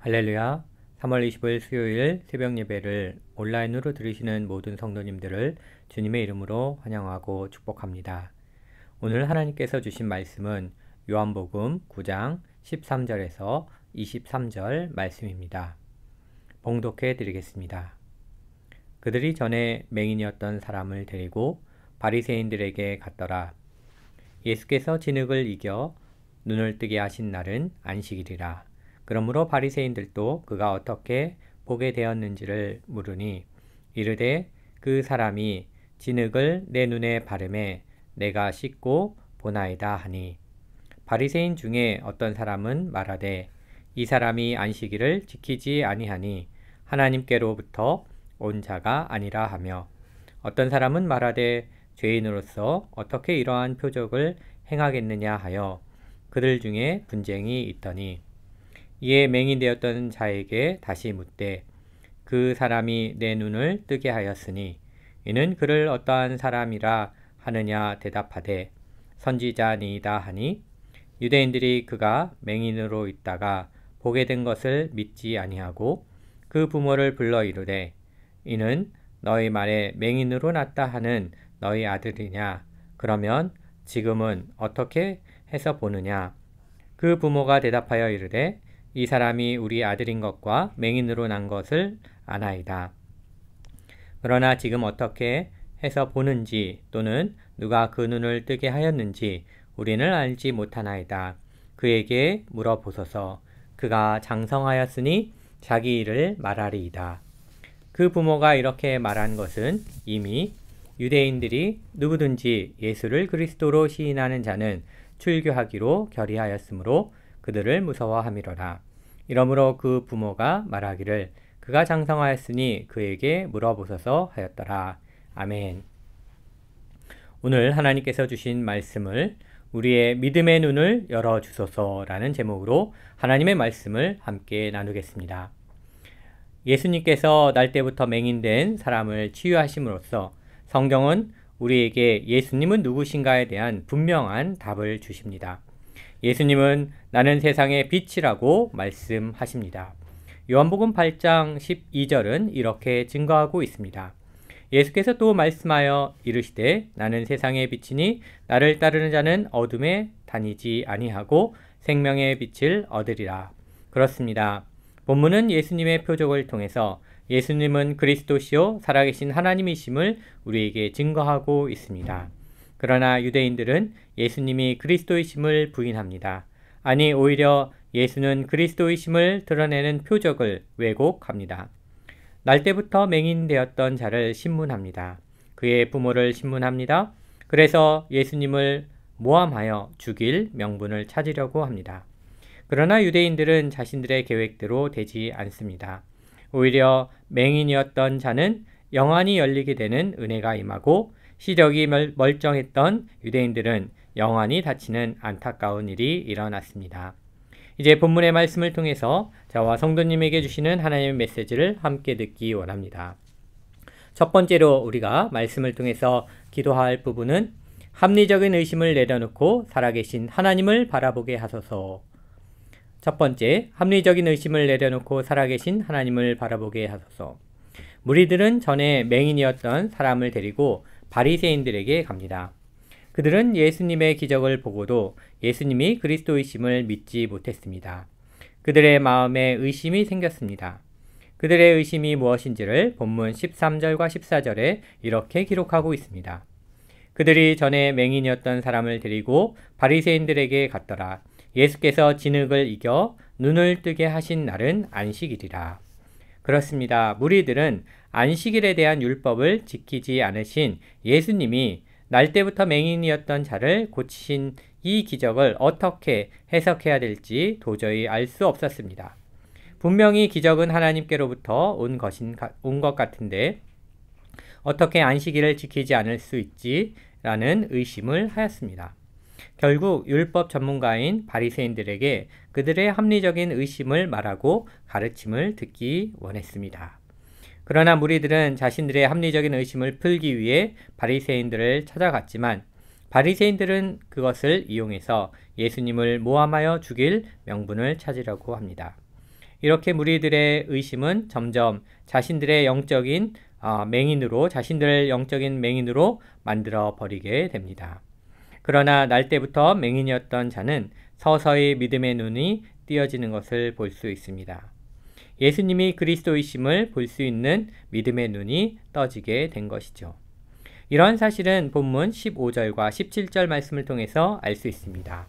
할렐루야. 3월 25일 수요일 새벽 예배를 온라인으로 들으시는 모든 성도님들을 주님의 이름으로 환영하고 축복합니다. 오늘 하나님께서 주신 말씀은 요한복음 9장 13절에서 23절 말씀입니다. 봉독해 드리겠습니다. 그들이 전에 맹인이었던 사람을 데리고 바리새인들에게 갔더라. 예수께서 진흙을 이겨 눈을 뜨게 하신 날은 안식일이라. 그러므로 바리새인들도 그가 어떻게 보게 되었는지를 물으니 이르되 그 사람이 진흙을 내 눈에 바르매 내가 씻고 보나이다 하니, 바리새인 중에 어떤 사람은 말하되 이 사람이 안식일을 지키지 아니하니 하나님께로부터 온 자가 아니라 하며, 어떤 사람은 말하되 죄인으로서 어떻게 이러한 표적을 행하겠느냐 하여 그들 중에 분쟁이 있더니, 이에 맹인되었던 자에게 다시 묻되 그 사람이 내 눈을 뜨게 하였으니 이는 그를 어떠한 사람이라 하느냐 대답하되 선지자니이다 하니, 유대인들이 그가 맹인으로 있다가 보게 된 것을 믿지 아니하고 그 부모를 불러 이르되 이는 너희 말에 맹인으로 났다 하는 너희 아들이냐? 그러면 지금은 어떻게 해서 보느냐? 그 부모가 대답하여 이르되 이 사람이 우리 아들인 것과 맹인으로 난 것을 아나이다. 그러나 지금 어떻게 해서 보는지 또는 누가 그 눈을 뜨게 하였는지 우리는 알지 못하나이다. 그에게 물어보소서. 그가 장성하였으니 자기 일을 말하리이다. 그 부모가 이렇게 말한 것은 이미 유대인들이 누구든지 예수를 그리스도로 시인하는 자는 출교하기로 결의하였으므로 그들을 무서워함이로라. 이러므로 그 부모가 말하기를 그가 장성하였으니 그에게 물어보소서 하였더라. 아멘. 오늘 하나님께서 주신 말씀을 우리의 믿음의 눈을 열어주소서라는 제목으로 하나님의 말씀을 함께 나누겠습니다. 예수님께서 날 때부터 맹인된 사람을 치유하심으로써 성경은 우리에게 예수님은 누구신가에 대한 분명한 답을 주십니다. 예수님은 나는 세상의 빛이라고 말씀하십니다. 요한복음 8장 12절은 이렇게 증거하고 있습니다. 예수께서 또 말씀하여 이르시되 나는 세상의 빛이니 나를 따르는 자는 어둠에 다니지 아니하고 생명의 빛을 얻으리라. 그렇습니다. 본문은 예수님의 표적을 통해서 예수님은 그리스도시요 살아계신 하나님이심을 우리에게 증거하고 있습니다. 그러나 유대인들은 예수님이 그리스도이심을 부인합니다. 아니, 오히려 예수는 그리스도이심을 드러내는 표적을 왜곡합니다. 날 때부터 맹인되었던 자를 신문합니다. 그의 부모를 신문합니다. 그래서 예수님을 모함하여 죽일 명분을 찾으려고 합니다. 그러나 유대인들은 자신들의 계획대로 되지 않습니다. 오히려 맹인이었던 자는 영안이 열리게 되는 은혜가 임하고 시력이 멀쩡했던 유대인들은 영안이 닫히는 안타까운 일이 일어났습니다. 이제 본문의 말씀을 통해서 저와 성도님에게 주시는 하나님의 메시지를 함께 듣기 원합니다. 첫 번째로 우리가 말씀을 통해서 기도할 부분은 합리적인 의심을 내려놓고 살아계신 하나님을 바라보게 하소서. 첫 번째, 합리적인 의심을 내려놓고 살아계신 하나님을 바라보게 하소서. 무리들은 전에 맹인이었던 사람을 데리고 바리새인들에게 갑니다. 그들은 예수님의 기적을 보고도 예수님이 그리스도이심을 믿지 못했습니다. 그들의 마음에 의심이 생겼습니다. 그들의 의심이 무엇인지를 본문 13절과 14절에 이렇게 기록하고 있습니다. 그들이 전에 맹인이었던 사람을 데리고 바리새인들에게 갔더라. 예수께서 진흙을 이겨 눈을 뜨게 하신 날은 안식일이라. 그렇습니다. 무리들은 안식일에 대한 율법을 지키지 않으신 예수님이 날 때부터 맹인이었던 자를 고치신 이 기적을 어떻게 해석해야 될지 도저히 알 수 없었습니다. 분명히 기적은 하나님께로부터 온 것 같은데 어떻게 안식일을 지키지 않을 수 있지라는 의심을 하였습니다. 결국 율법 전문가인 바리새인들에게 그들의 합리적인 의심을 말하고 가르침을 듣기 원했습니다. 그러나 무리들은 자신들의 합리적인 의심을 풀기 위해 바리새인들을 찾아갔지만 바리새인들은 그것을 이용해서 예수님을 모함하여 죽일 명분을 찾으려고 합니다. 이렇게 무리들의 의심은 점점 자신들의 영적인 자신들을 영적인 맹인으로 만들어 버리게 됩니다. 그러나 날 때부터 맹인이었던 자는 서서히 믿음의 눈이 띄어지는 것을 볼 수 있습니다. 예수님이 그리스도이심을 볼 수 있는 믿음의 눈이 떠지게 된 것이죠. 이런 사실은 본문 15절과 17절 말씀을 통해서 알 수 있습니다.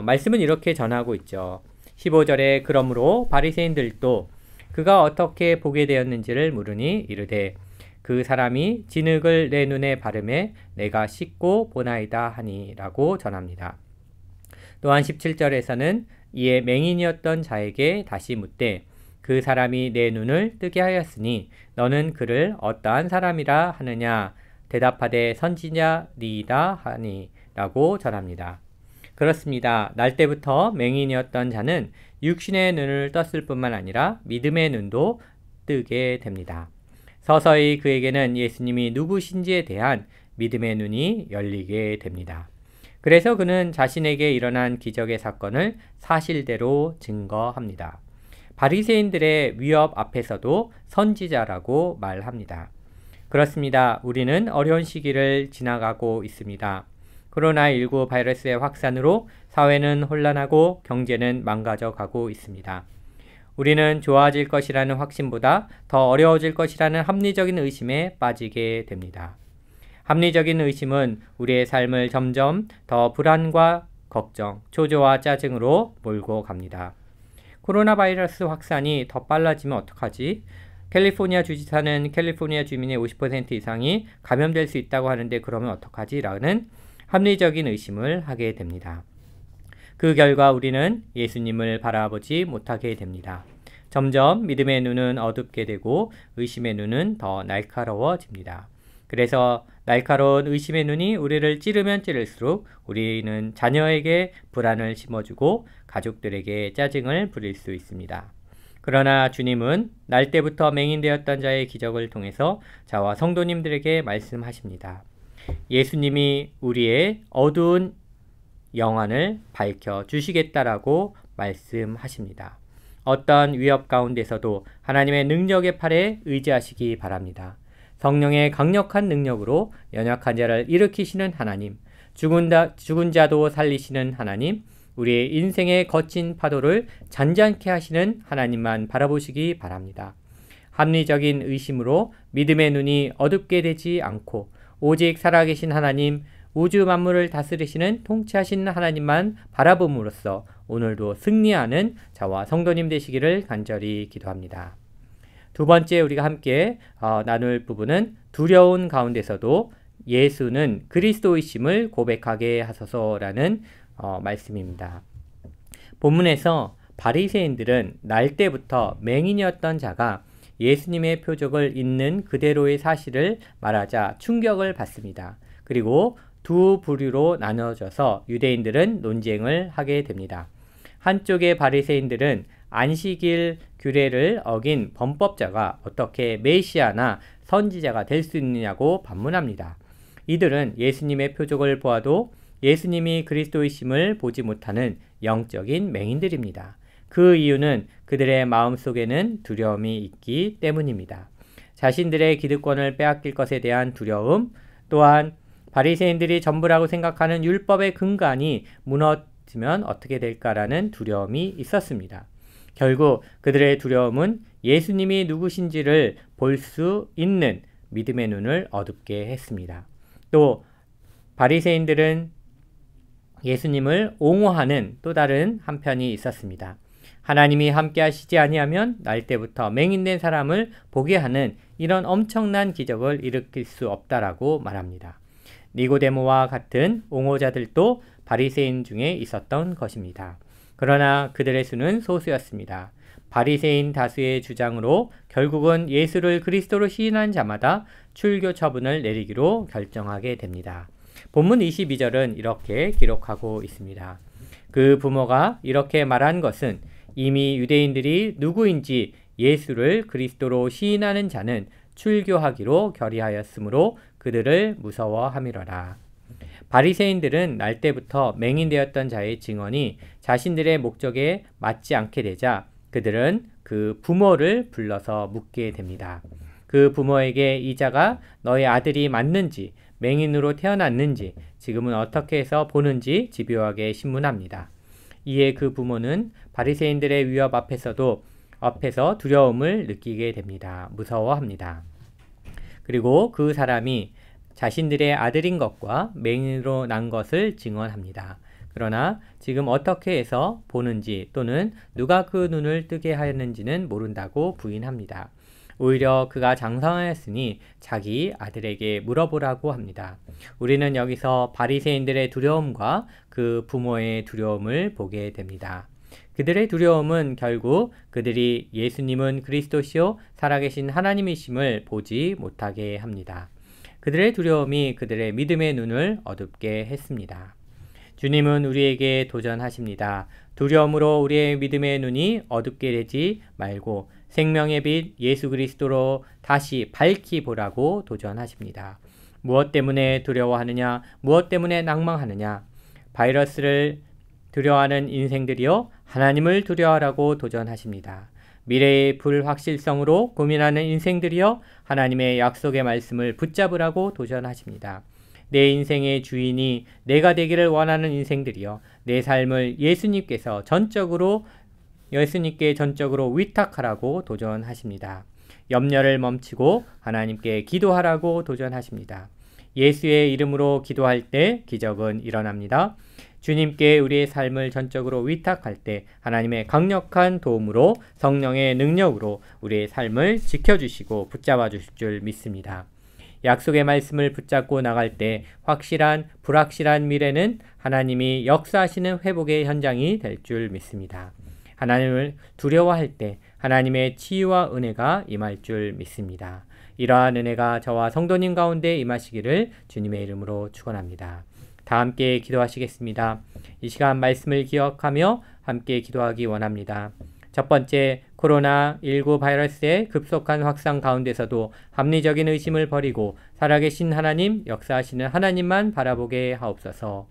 말씀은 이렇게 전하고 있죠. 15절에 그러므로 바리새인들도 그가 어떻게 보게 되었는지를 물으니 이르되 그 사람이 진흙을 내 눈에 바르매 내가 씻고 보나이다 하니라고 전합니다. 또한 17절에서는 이에 맹인이었던 자에게 다시 묻되 그 사람이 내 눈을 뜨게 하였으니 너는 그를 어떠한 사람이라 하느냐 대답하되 선지자니이다 하니라고 전합니다. 그렇습니다. 날 때부터 맹인이었던 자는 육신의 눈을 떴을 뿐만 아니라 믿음의 눈도 뜨게 됩니다. 서서히 그에게는 예수님이 누구신지에 대한 믿음의 눈이 열리게 됩니다. 그래서 그는 자신에게 일어난 기적의 사건을 사실대로 증거합니다. 바리새인들의 위협 앞에서도 선지자라고 말합니다. 그렇습니다. 우리는 어려운 시기를 지나가고 있습니다. 코로나19 바이러스의 확산으로 사회는 혼란하고 경제는 망가져 가고 있습니다. 우리는 좋아질 것이라는 확신보다 더 어려워질 것이라는 합리적인 의심에 빠지게 됩니다. 합리적인 의심은 우리의 삶을 점점 더 불안과 걱정, 초조와 짜증으로 몰고 갑니다. 코로나 바이러스 확산이 더 빨라지면 어떡하지? 캘리포니아 주지사는 캘리포니아 주민의 50% 이상이 감염될 수 있다고 하는데 그러면 어떡하지? 라는 합리적인 의심을 하게 됩니다. 그 결과 우리는 예수님을 바라보지 못하게 됩니다. 점점 믿음의 눈은 어둡게 되고 의심의 눈은 더 날카로워집니다. 그래서 날카로운 의심의 눈이 우리를 찌르면 찌를수록 우리는 자녀에게 불안을 심어주고 가족들에게 짜증을 부릴 수 있습니다. 그러나 주님은 날 때부터 맹인되었던 자의 기적을 통해서 저와 성도님들에게 말씀하십니다. 예수님이 우리의 어두운 영안을 밝혀 주시겠다라고 말씀하십니다. 어떤 위협 가운데서도 하나님의 능력의 팔에 의지하시기 바랍니다. 성령의 강력한 능력으로 연약한 자를 일으키시는 하나님, 죽은 자도 살리시는 하나님, 우리의 인생의 거친 파도를 잔잔케 하시는 하나님만 바라보시기 바랍니다. 합리적인 의심으로 믿음의 눈이 어둡게 되지 않고 오직 살아계신 하나님, 우주 만물을 다스리시는 통치하시는 하나님만 바라봄으로써 오늘도 승리하는 저와 성도님 되시기를 간절히 기도합니다. 두 번째 우리가 함께 나눌 부분은 두려운 가운데서도 예수는 그리스도이심을 고백하게 하소서라는 말씀입니다. 본문에서 바리새인들은 날 때부터 맹인이었던 자가 예수님의 표적을 있는 그대로의 사실을 말하자 충격을 받습니다. 그리고 두 부류로 나눠져서 유대인들은 논쟁을 하게 됩니다. 한쪽의 바리새인들은 안식일 규례를 어긴 범법자가 어떻게 메시아나 선지자가 될 수 있느냐고 반문합니다. 이들은 예수님의 표적을 보아도 예수님이 그리스도이심을 보지 못하는 영적인 맹인들입니다. 그 이유는 그들의 마음속에는 두려움이 있기 때문입니다. 자신들의 기득권을 빼앗길 것에 대한 두려움, 또한 바리새인들이 전부라고 생각하는 율법의 근간이 무너지면 어떻게 될까라는 두려움이 있었습니다. 결국 그들의 두려움은 예수님이 누구신지를 볼 수 있는 믿음의 눈을 어둡게 했습니다. 또 바리새인들은 예수님을 옹호하는 또 다른 한편이 있었습니다. 하나님이 함께 하시지 아니하면 날 때부터 맹인된 사람을 보게 하는 이런 엄청난 기적을 일으킬 수 없다라고 말합니다. 니고데모와 같은 옹호자들도 바리새인 중에 있었던 것입니다. 그러나 그들의 수는 소수였습니다. 바리새인 다수의 주장으로 결국은 예수를 그리스도로 시인한 자마다 출교 처분을 내리기로 결정하게 됩니다. 본문 22절은 이렇게 기록하고 있습니다. 그 부모가 이렇게 말한 것은 이미 유대인들이 누구인지 예수를 그리스도로 시인하는 자는 출교하기로 결의하였으므로 그들을 무서워함이로라. 바리새인들은 날 때부터 맹인되었던 자의 증언이 자신들의 목적에 맞지 않게 되자 그들은 그 부모를 불러서 묻게 됩니다. 그 부모에게 이 자가 너의 아들이 맞는지, 맹인으로 태어났는지, 지금은 어떻게 해서 보는지 집요하게 신문합니다. 이에 그 부모는 바리새인들의 위협 앞에서 두려움을 느끼게 됩니다. 무서워합니다. 그리고 그 사람이 자신들의 아들인 것과 맹인으로 난 것을 증언합니다. 그러나 지금 어떻게 해서 보는지 또는 누가 그 눈을 뜨게 하였는지는 모른다고 부인합니다. 오히려 그가 장성하였으니 자기 아들에게 물어보라고 합니다. 우리는 여기서 바리새인들의 두려움과 그 부모의 두려움을 보게 됩니다. 그들의 두려움은 결국 그들이 예수님은 그리스도시요 살아계신 하나님이심을 보지 못하게 합니다. 그들의 두려움이 그들의 믿음의 눈을 어둡게 했습니다. 주님은 우리에게 도전하십니다. 두려움으로 우리의 믿음의 눈이 어둡게 되지 말고 생명의 빛 예수 그리스도로 다시 밝히 보라고 도전하십니다. 무엇 때문에 두려워하느냐? 무엇 때문에 낭망하느냐? 바이러스를 두려워하는 인생들이요 하나님을 두려워하라고 도전하십니다. 미래의 불확실성으로 고민하는 인생들이요 하나님의 약속의 말씀을 붙잡으라고 도전하십니다. 내 인생의 주인이 내가 되기를 원하는 인생들이요 내 삶을 예수님께 전적으로 위탁하라고 도전하십니다. 염려를 멈추고 하나님께 기도하라고 도전하십니다. 예수의 이름으로 기도할 때 기적은 일어납니다. 주님께 우리의 삶을 전적으로 위탁할 때 하나님의 강력한 도움으로 성령의 능력으로 우리의 삶을 지켜주시고 붙잡아 주실 줄 믿습니다. 약속의 말씀을 붙잡고 나갈 때 확실한 불확실한 미래는 하나님이 역사하시는 회복의 현장이 될 줄 믿습니다. 하나님을 두려워할 때 하나님의 치유와 은혜가 임할 줄 믿습니다. 이러한 은혜가 저와 성도님 가운데 임하시기를 주님의 이름으로 축원합니다. 다 함께 기도하시겠습니다. 이 시간 말씀을 기억하며 함께 기도하기 원합니다. 첫 번째, 코로나19 바이러스의 급속한 확산 가운데서도 합리적인 의심을 버리고 살아계신 하나님, 역사하시는 하나님만 바라보게 하옵소서.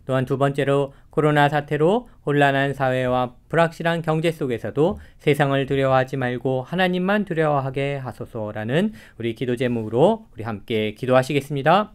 또한 두 번째로 코로나 사태로 혼란한 사회와 불확실한 경제 속에서도 세상을 두려워하지 말고 하나님만 두려워하게 하소서라는 우리 기도 제목으로 우리 함께 기도하시겠습니다.